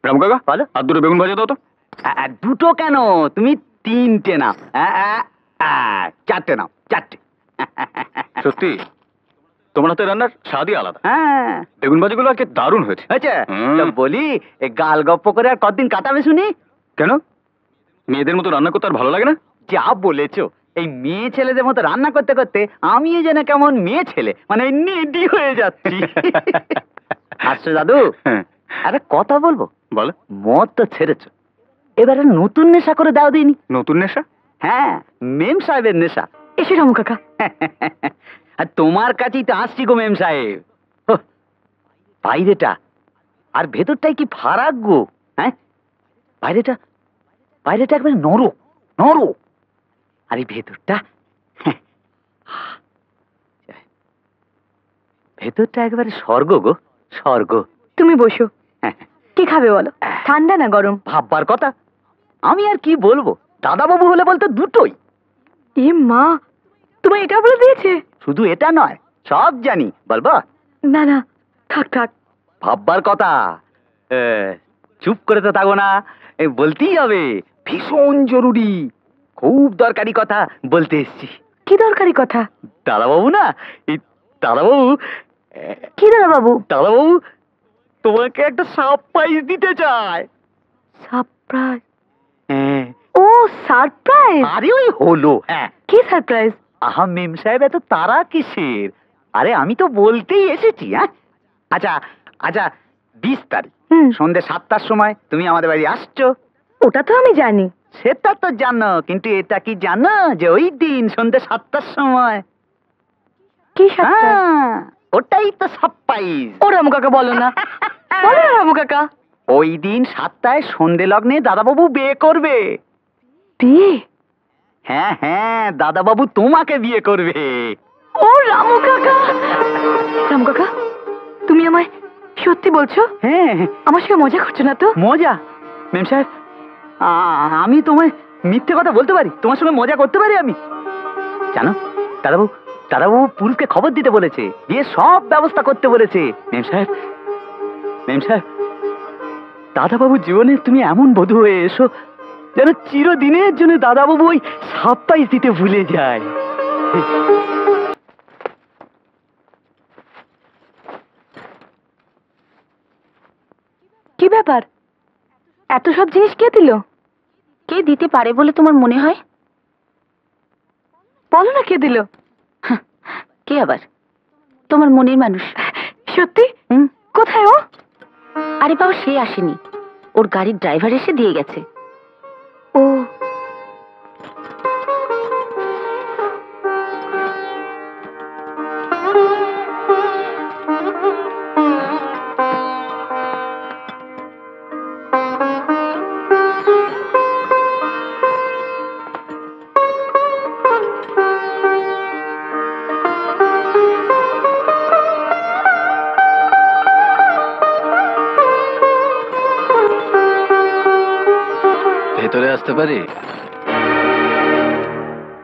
রামু কাকা, বলো। আর দুটো বেগুন ভাজা দাও তো। দুটো কেন, তুমি তিনটে নাও। চারটে নাও, চারটে। সত্যি তোমার হাতে রান্নার স্বাদই আলাদা। হ্যাঁ, বেগুন ভাজিগুলো আজকে দারুণ হয়েছে। বলি, গাল গপ্প করে আর কতদিন কাটাবে শুনি? কেন, মেয়েদের মতো রান্না করতে আর ভালো লাগে না? যা বলেছো, এই মেয়ে ছেলেদের মতো রান্না করতে করতে আমিও যেন কেমন মেয়ে ছেলে, মানে নেডি হয়ে যাচ্ছি। আসছো দাদু, আরে কথা বলবো? বলো। মদ তো ছেড়েছো, এবারে নতুন নেশা করে দাও দিনি। নতুন নেশা? হ্যাঁ, মেম সাহেবের নেশা। এসে রামু কাকা। আর তোমার কাছেই তো আসছি গো মেম সাহেব। বাইরেটা আর ভেতরটাই কি ফারাক গো। হ্যাঁ, বাইরেটা বাইরেটা একবারে নরক নরক, আর এই ভেতরটা ভেতরটা একেবারে স্বর্গ গো, স্বর্গ। তুমি বসো, কি খাবে বলো, ঠান্ডা না গরম? ভাববার কথা, আমি আর কি বলবো, দাদাবাবু হলে বলতে দুটোই। এ মা, তোমায় এটা বলে দিয়েছে? শুধু এটা নয়, সব জানি। বলবো? না না, থাক থাক। ভাববার কথা, চুপ করে তো থাকবো না, বলতেই হবে। ভীষণ জরুরি, খুব দরকারি কথা বলতে এসছি। কি দরকারি কথা? দাদাবাবু না, এই দাদাবাবু। কি দাদাবাবু? দাদাবাবু তোমাকে একটা সারপ্রাইজ দিতে চায়। সারপ্রাইজ? ও সারপ্রাইজ। আরে ওই হলো। হ্যাঁ, কি সারপ্রাইজ? আহা মেম সাহেব, এত তারা কিসের? আরে আমি তো বলতেই এসেছি। হ্যাঁ, আচ্ছা আচ্ছা, 20 তারিখ সন্ধ্যে 7টার সময় তুমি আমাদের বাড়ি আসছো। ওটা তো আমি জানি। সেটা তো জানো, কিন্তু এটা কি জানো যে ওই দিন সন্ধ্যে 7টার সময়? কি সারপ্রাইজ? ওটাই তো সারপ্রাইজ। ও রামু কাকা বলো না, বলো না রামু কাকা। ওই দিন 7টায় সন্ধ্যে লগ্নে দাদাবাবু বিয়ে করবে। বিয়ে? হ্যাঁ হ্যাঁ, দাদাবাবু তোমাকে বিয়ে করবে। ও রামু কাকা। রামু কাকা, তুমি আমায় সত্যি বলছো? হ্যাঁ। আমার সঙ্গে মজা করছো না তো? মজা? মেম সাহেব, আমি তোমায় মিথ্যে কথা বলতে পারি? তোমার সঙ্গে মজা করতে পারি আমি? জানো, দাদাবাবু দাদাবাবু পুলিশকে খবর দিতে বলেছে, বিয়ে সব ব্যবস্থা করতে বলেছে। মেম সাহেব, মেম সাহেব, দাদাবাবু জীবনে তুমি এমন বধূ হয়ে এসো যেন চিরদিনের জন্য দাদাবাবু ওই সারপ্রাইজ দিতে ভুলে যায়। কি ব্যাপার, এত সব জিনিস কে দিল? কে দিতে পারে বলে তোমার মনে হয়? বলো না কে দিল। কে আবার? তোমার মনের মানুষ। সত্যি? কোথায় ও? আরে বাবা, সে আসেনি, ওর গাড়ির ড্রাইভার এসে দিয়ে গেছে। ও ভেতরে আসতে পারি?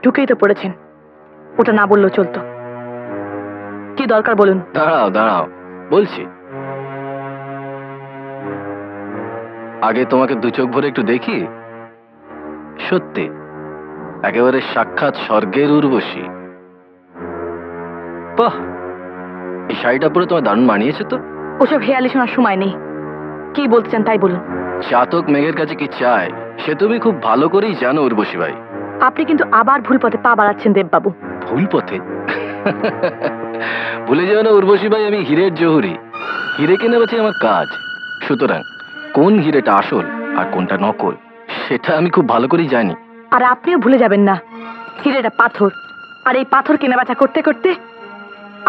ঢুকেই তো পড়েছেন, ওটা না বললেও চলতো। কি দরকার বলুন? দাঁড়াও দাঁড়াও, বলছি। আগে তোমাকে দু চোখ ভরে একটু দেখি। সত্যি একেবারে সাক্ষাৎ স্বর্গের উর্বশী। বাহ, এই শাড়িটা পরে তোমার দারুণ মানিয়েছে তো। ওসব হেয়ালি শোনার সময় নেই, কি বলছেন তাই বলুন। চাতক মেঘের কাছে কি চায় সে তুমি খুব ভালো করেই জানো উর্বশী ভাই। আপনি কিন্তু আবার ভুল পথে পা বাড়াচ্ছেন দেববাবু। ভুল পথে? ভুলে যাও না উর্বশী ভাই, আমি হীরের জহুরি। হিরে কেনা বেচে আমার কাজ। সুতরাং কোন হিরেটা আসল আর কোনটা নকল সেটা আমি খুব ভালো করেই জানি। আর আপনিও ভুলে যাবেন না, হিরেটা পাথর, আর এই পাথর কেনাবেচা করতে করতে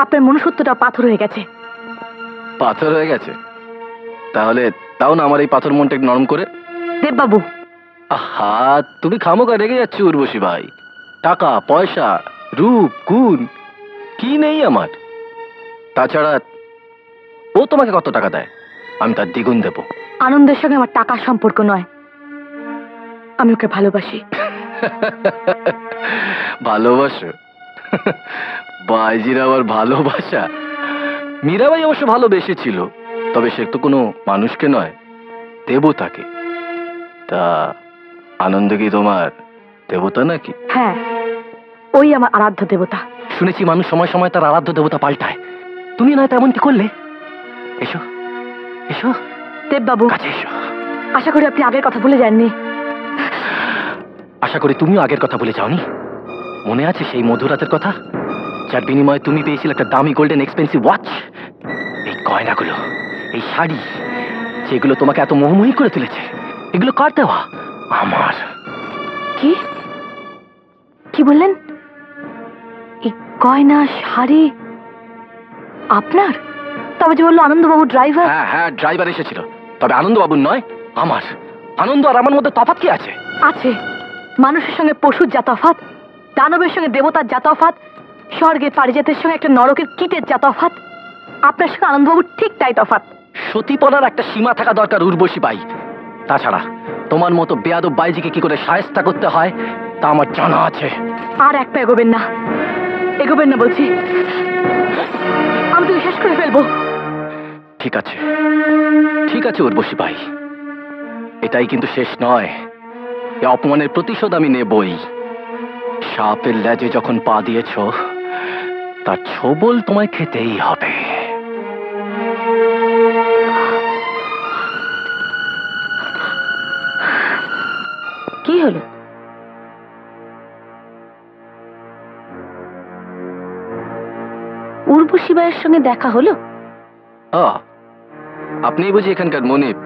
আপনার মনুষ্যত্বটাও পাথর হয়ে গেছে। পাথর হয়ে গেছে? তাহলে তাও না আমার এই পাথর মনটা একটু নরম করে। দেববাবু, আহা, তুমি খামোকা রেগে যাচ্ছ উর্বশী ভাই। টাকা পয়সা রূপ গুণ কি নেই আমার? তাছাড়া ও তোমাকে কত টাকা দেয়, আমি তার দ্বিগুণ দেব। আনন্দের সঙ্গে আমার টাকার সম্পর্ক নয়, আমি ওকে ভালোবাসি। ভালোবাসো? বাজির আবার ভালোবাসা? মীরাবাই অবশ্য ভালোবেসেছিল, তবে সে তো কোনো মানুষকে নয়, দেবতাকে। তা আনন্দ কি তোমার দেবতা নাকি? হ্যাঁ, ওই আমার আরাধ্য দেবতা। শুনেছি মানুষ সময় সময় তার আরাধ্য দেবতা পাল্টায়। তুমি না তেমন কি করলে? এসো এসো দেববাবু, কাছে এসো। আশা করি আপনি আগের কথা ভুলে যাননি। আশা করি তুমিও আগের কথা বলে যাওনি। মনে আছে সেই মধুরাতের কথা, যার বিনিময়ে তুমি পেয়েছিলে একটা দামি গোল্ডেন এক্সপেন্সিভ ওয়াচ? এই গয়নাগুলো, এই শাড়ি, যেগুলো তোমাকে এত মোহময়ী করে তুলেছে, এগুলো কার দেওয়া? আমার। কি কি বললেন? এই গয়না শাড়ি আপনার? তবে যে বললো আনন্দবাবু ড্রাইভার। হ্যাঁ হ্যাঁ, ড্রাইভার এসেছিল, তবে আনন্দবাবুর নয়, আমার। আনন্দ আর আমার মধ্যে তফাৎ কি আছে? আছে। মানুষের সঙ্গে পশুর যা তফাৎ, দানবের সঙ্গে দেবতার যা তফাৎ, স্বর্গের পারিজাতের সঙ্গে একটা নরকের কীটের যা তফাৎ, আপনার সঙ্গে আনন্দবাবুর ঠিক তাই তফাৎ। সতীপনার একটা সীমা থাকা দরকার উর্বশী বাই। তাছাড়া তোমার মতো বেয়াদব বাইজিকে কি করে শায়েস্তা করতে হয় তা আমার জানা আছে। আর এক পা এগোবেন না, এগোবেন না বলছি। আমি তো শেষ করে ফেলবো। ঠিক আছে ঠিক আছে উর্বশী বাই, এটাই কিন্তু শেষ নয়। এ অপমানের প্রতিশোধ আমি নেবই। সাপের লেজে যখন পা দিয়েছ, তার ছোবল তোমায় খেতেই হবে। কি হলো? উর্বশী বাইয়ের সঙ্গে দেখা হলো? আপনিই বুঝি এখানকার মনিব?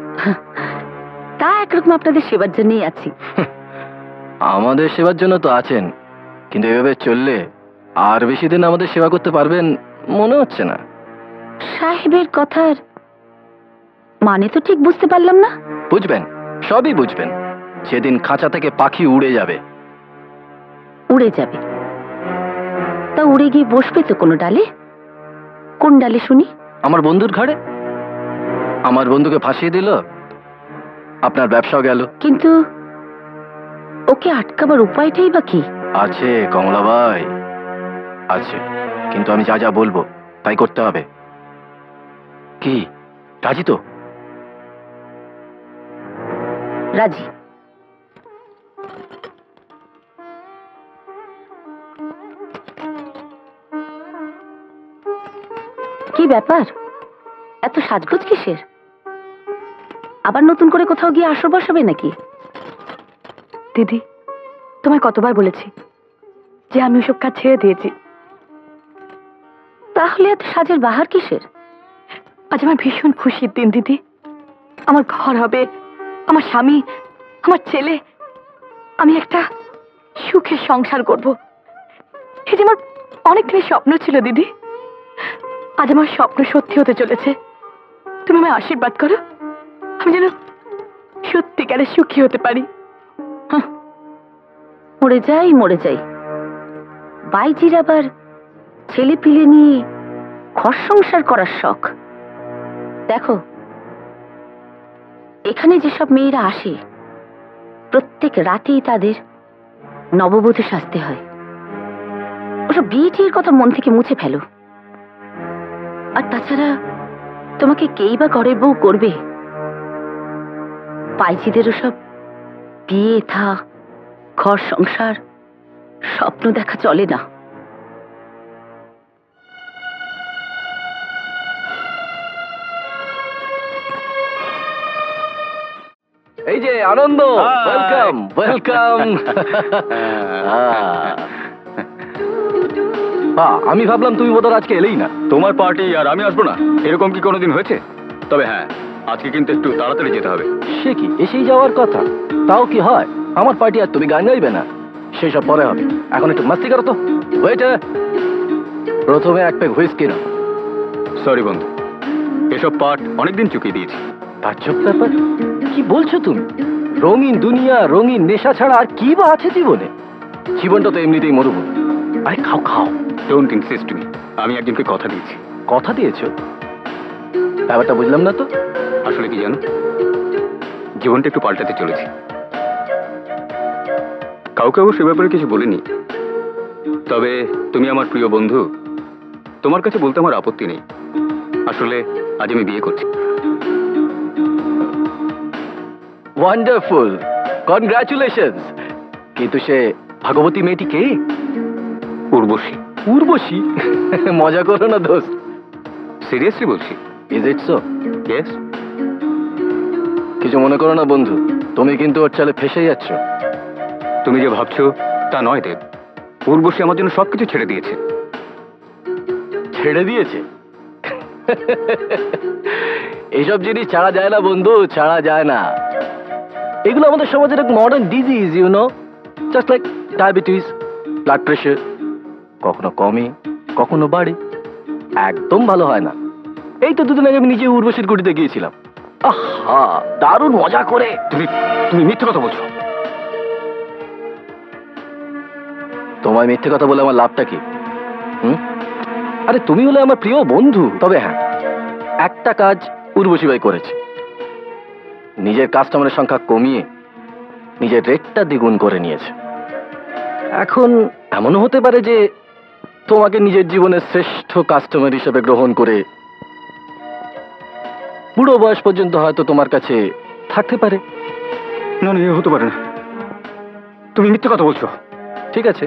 তা একরকম আপনাদের সেবার জন্যই আছি। আমাদের সেবার জন্য তো আছেন, কিন্তু এভাবে চললে আর বেশি দিন আমাদের সেবা করতে পারবেন মনে হচ্ছে না। সাহেবের কথার মানে তো ঠিক বুঝতে পারলাম না। বুঝবেন, সবই বুঝবেন যেদিন খাঁচা থেকে পাখি উড়ে যাবে। উড়ে যাবে? তা উড়ে গিয়ে বসবে তো কোনো ডালে? কোন ডালে শুনি? আমার বন্ধুর ঘাড়ে। আমার বন্ধুকে ফাঁসিয়ে দিল, আপনার ব্যবসাও গেল। কিন্তু ওকে আটকাবার উপায়টাই বা কি? আছে কমলাবাই, আছে, কিন্তু আমি যা যা বলবো তাই করতে হবে। কি রাজি তো? রাজি। কি ব্যাপার, এত সাজগোজ কিসের? আবার নতুন করে কোথাও গিয়ে আসর বসাবে নাকি? দিদি, তোমায় কতবার বলেছি যে আমি ওসব কাজ ছেড়ে দিয়েছি। তাহলে এত সাজের বাহার কিসের? আজ আমার ভীষণ খুশির দিন দিদি। আমার ঘর হবে, আমার স্বামী, আমার ছেলে, আমি একটা সুখের সংসার করব। এই যে আমার অনেক দিনের স্বপ্ন ছিল দিদি, আজ আমার স্বপ্ন সত্যি হতে চলেছে। তুমি আমায় আশীর্বাদ করো, আমি যেন সত্যিকারে সুখী হতে পারি। মরে যাই মরে যাই, বাইজির আবার ছেলে পিলে নিয়ে ঘর সংসার করার শখ। দেখো, এখানে যেসব মেয়েরা আসে প্রত্যেক রাতেই তাদের নববধূ সাজতে হয়। ওসব বিয়ে টিয়ের কথা মন থেকে মুছে ফেলো। আর তাছাড়া তোমাকে কেই বা ঘরের বউ করবে? বাইজিদের ওসব বিয়ে থা, ঘর সংসার, স্বপ্ন দেখা চলে না। এই যে আনন্দ, Hi. Welcome welcome. আমি ভাবলাম তুমি বোধহয় আজকে এলেই না। তোমার পার্টি আর আমি আসবো না, এরকম কি কোনোদিন হয়েছে? তবে হ্যাঁ, আজকে কিন্তু একটু তাড়াতাড়ি যেতে হবে। সে কি এসেই যাওয়ার কথা? তাও কি হয়, আমার পার্টি আর তুমি গান গাইবে না? সেসব পরে হবে, এখন একটু মাস্তি করো তো। ওয়েটার, প্রথমে এক প্যাক হুইস্কি নাও। সরি বন্ধু, এসব পার্ট অনেকদিন চুকিয়ে দিয়েছি। তাজ্জব ব্যাপার, কি বলছো তুমি? রঙিন দুনিয়া, রঙিন নেশা ছাড়া আর কি বা আছে জীবনে? জীবনটা তো এমনিতেই মরুভূমি। আরে খাও খাও। ডোন্ট ইনসিস্ট মি, আমি একজনকে কথা দিয়েছি। কথা দিয়েছো? ব্যাপারটা বুঝলাম না তো। আসলে কি জানো, জীবনটা একটু পাল্টাতে চলেছি। কাউকে সে ব্যাপারে কিছু বলিনি, তবে তুমি আমার প্রিয় বন্ধু, তোমার কাছে বলতে আমার আপত্তি নেই। আসলে আজ আমি বিয়ে করছি। Wonderful, congratulations. কিন্তু সে ভাগবতী মেয়েটি কে? উর্বশী। উর্বশী? মজা করো না দোস্ত। সিরিয়াসলি বলছি। Is it so? ইয়েস। কিছু মনে করো না বন্ধু, তুমি কিন্তু ওর চালে ফেসে যাচ্ছ। তুমি যে ভাবছো তা নয় দেব। উর্বশী আমার জন্য সবকিছু ছেড়ে দিয়েছে। ছেড়ে দিয়েছে? এইসব জিনিস ছাড়া যায় না বন্ধু, ছাড়া যায় না। এগুলো আমাদের সমাজের এক modern disease, you know, just like diabetes, blood pressure. কখনো কমে, কখনো বাড়ে, একদম ভালো হয় না। এই তো দুদিন আগে আমি নিজে উর্বশীর কুটিতে গিয়েছিলাম। আহা, দারুণ মজা করে। তুমি তুমি মিথ্যে কথা বলছো। তোমায় মিথ্যে কথা বলে আমার লাভটা কি? আরে তুমি হলে আমার প্রিয় বন্ধু। তবে হ্যাঁ, একটা কাজ উর্বশী ভাই করেছে, নিজের কাস্টমারের সংখ্যা কমিয়ে নিজের রেটটা দ্বিগুণ করে নিয়েছে। এখন এমনও হতে পারে যে তোমাকে নিজের জীবনের শ্রেষ্ঠ কাস্টমার হিসেবে গ্রহণ করে বুড়ো বয়স পর্যন্ত হয়তো তোমার কাছে থাকতে পারে। না না, এ হতে পারে না। তুমি মিথ্যে কথা বলছো। ঠিক আছে,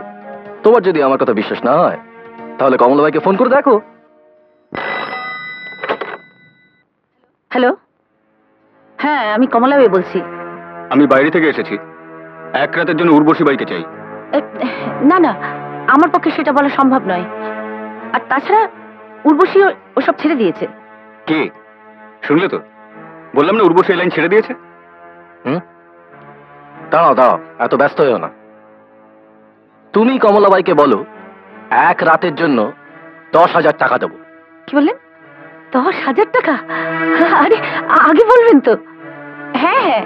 তোমার যদি আমার কথা বিশ্বাস না হয় তাহলে কমলা ভাইকে ফোন করে দেখো। হ্যালো, হ্যাঁ আমি কমলা বাই বলছি। আমি বাইরে থেকে এসেছি, এক রাতের জন্য উর্বশী বাইকে চাই। এ, না না, আমার পক্ষে সেটা বলা সম্ভব নয়। আর তাছাড়া উর্বশী ওসব ছেড়ে দিয়েছে। কে? শুনলে তো, বললাম না উর্বশী এই লাইন ছেড়ে দিয়েছে। দাঁড়াও দাঁড়াও, এত ব্যস্ত হয়েও না। তুমি কমলা ভাইকে বলো এক রাতের জন্য 10,000 টাকা দেবো। কি বললেন? 10,000 টাকা? আরে আগে বলবেন তো। হ্যাঁ হ্যাঁ,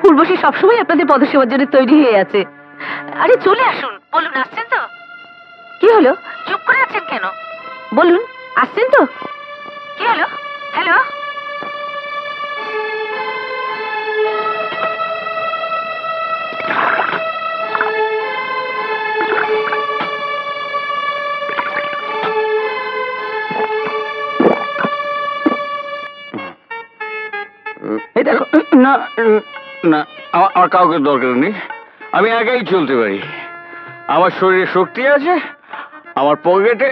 উর্বশী সবসময় আপনাদের পদসেবার জন্য তৈরি হয়ে আছে। আরে চলে আসুন, বলুন আসছেন তো। কি হলো, চুপ করে আছেন কেন? বলুন আসছেন তো। কি হলো? হ্যালো, এই দেখো। না না, আমার কাউকে দরকার নেই। আমি একাই চলতে পারি। আমার শরীরে শক্তি আছে, আমার পকেটে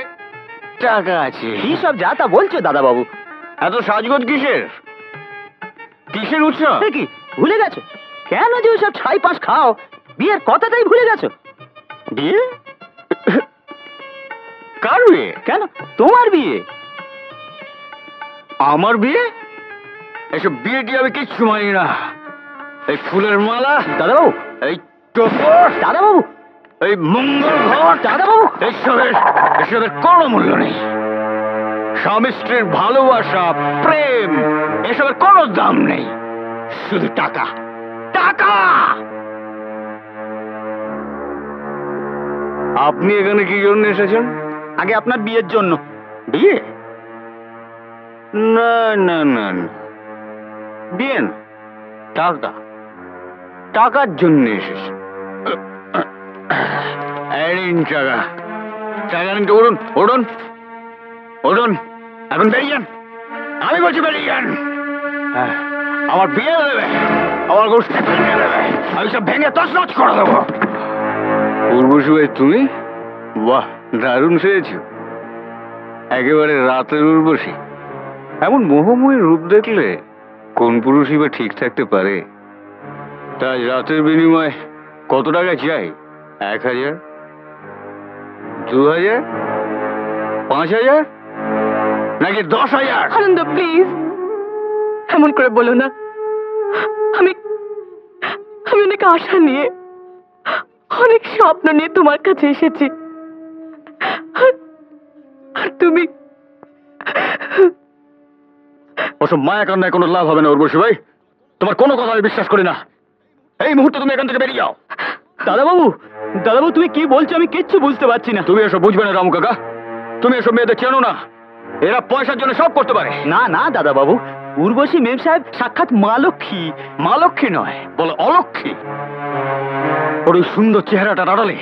টাকা আছে। কি সব যা তা বলছো দাদা বাবু? এত সাজগোজ কিসের? কিসের উৎসব? কি ভুলে গেছো? কেন যে ওইসব ছাই পাশ খাও? বিয়ের কথাটাই ভুলে গেছো? বিয়ে? কার বিয়ে? কেন তোমার বিয়ে? আমার বিয়ে? এসব বিয়ে টিয়ে আমি কিচ্ছু মানি না। এই ফুলের মালা, দাদা বাবু, এই টোপর, দাদা বাবু, এই মঙ্গল ঘট, দাদা বাবু, এসবের কোনো মূল্য নেই। স্বামী স্ত্রীর ভালোবাসা, প্রেম, এসবের কোনো দাম নেই। শুধু টাকা, টাকা। আপনি এখানে কি জন্য এসেছেন? আগে আপনার বিয়ের জন্য। বিয়ে? না না না না, বিয়ে না, টাকা। টাকার জন্য এসেছে। টাকা, টাকা নিতে উঠুন, উঠুন, উঠুন, এখন বেরিয়ে যান। আমি বলছি বেরিয়ে যান। আমার বিয়ে দেবে, আমার গোষ্ঠী ভেঙে দেবে, আমি সব ভেঙে তছনছ করে দেবো। উর্বশী ভাই তুমি? বাহ, দারুণ সেরেছ। একেবারে রাতের উর্বশী। এমন মোহময়ী রূপ দেখলে কোন পুরুষই বা ঠিক থাকতে পারে? তাই রাতের বিনিময়ে কত টাকা চাই? 1,000, 2,000, 5,000, নাকি 10,000? আনন্দ প্লিজ এমন করে বলো না। আমি আমি অনেক আশা নিয়ে, অনেক স্বপ্ন নিয়ে তোমার কাছে এসেছি, আর তুমি ওসব মায়া কান্নায় কোনো লাভ হবে না উর্বশী ভাই। তোমার কোনো কথা আমি বিশ্বাস করি না। এই মুহূর্তে তুমি এখান থেকে বেরিয়ে যাও। দাদাবাবু, দাদাবাবু তুমি কি বলছো আমি কিচ্ছু বুঝতে পারছি না। তুমি এসব বুঝবে না রামু কাকা। তুমি এসব মেয়েদের চেনো না। এরা পয়সার জন্য সব করতে পারে। না না দাদাবাবু, উর্বশী মেম সাহেব সাক্ষাৎ মা লক্ষ্মী। মা লক্ষ্মী নয়, বলে অলক্ষ্মী। ওর ওই সুন্দর চেহারাটার আড়ালে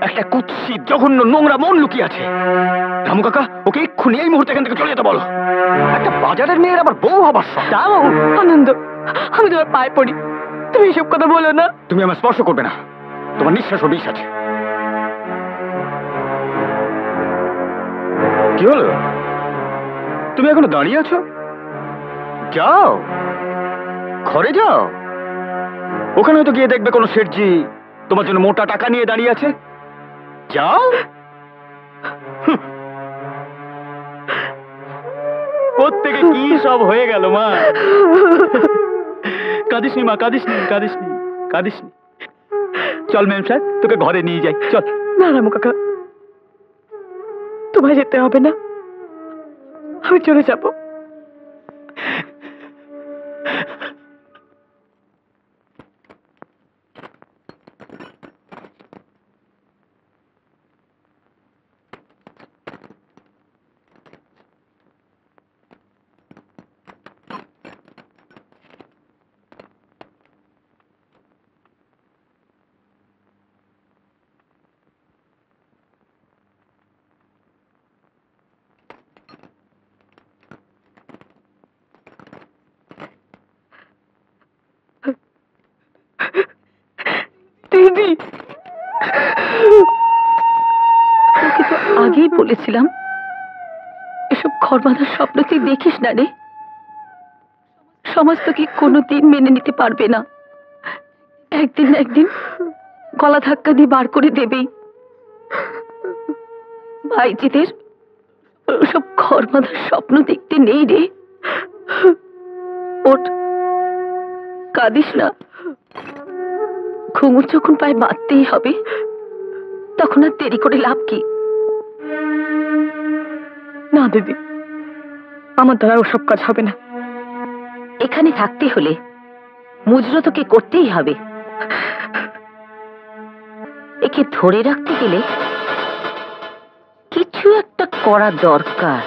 একটা কুৎসিত জঘন্য নোংরা মন লুকিয়ে আছে। রামু কাকা, ওকে এক্ষুনি এই মুহূর্তে এখান থেকে চলে যেতে বলো। একটা বাজারের মেয়ের আবার বউ হবার শখ। দাদাবাবু, আনন্দ আমি তোমার পায়ে পড়ি, তুমি এসব কথা বলো না। তুমি আমার স্পর্শ করবে না, তোমার নিঃশ্বাস ও বিষ আছে। কি হলো, তুমি এখনো দাঁড়িয়ে আছো? যাও, ঘরে যাও। ওখানে হয়তো গিয়ে দেখবে কোনো শেঠজি তোমার জন্য মোটা টাকা নিয়ে দাঁড়িয়ে আছে। যাও। কোত্থেকে কি সব হয়ে গেল মা। কাঁদিসনি মা, কাঁদিসনি, কাঁদিসনি, কাঁদিসনি। চল মেম সাহেব, তোকে ঘরে নিয়ে যাই, চল। না রামু কাকা, তোমায় যেতে হবে না, আমি চলে যাব। দিদি, তোকে তো আগেই বলেছিলাম এসব ঘর বাঁধার স্বপ্ন তুই দেখিস না রে। সমাজ তোকে কোনোদিন মেনে নিতে পারবে না, একদিন না একদিন গলা ধাক্কা দিয়ে বার করে দেবেই। ভাইজিদের ওসব ঘর বাঁধার স্বপ্ন দেখতে নেই রে। ওঠ, কাঁদিস না। ঘুঙুর যখন পায়ে বাঁধতেই হবে, তখন আর দেরি করে লাভ কি? না দিদি, আমার দ্বারা ওসব কাজ হবে না। এখানে থাকতে হলে মুজরো তোকে করতেই হবে। একে ধরে রাখতে গেলে কিছু একটা করা দরকার।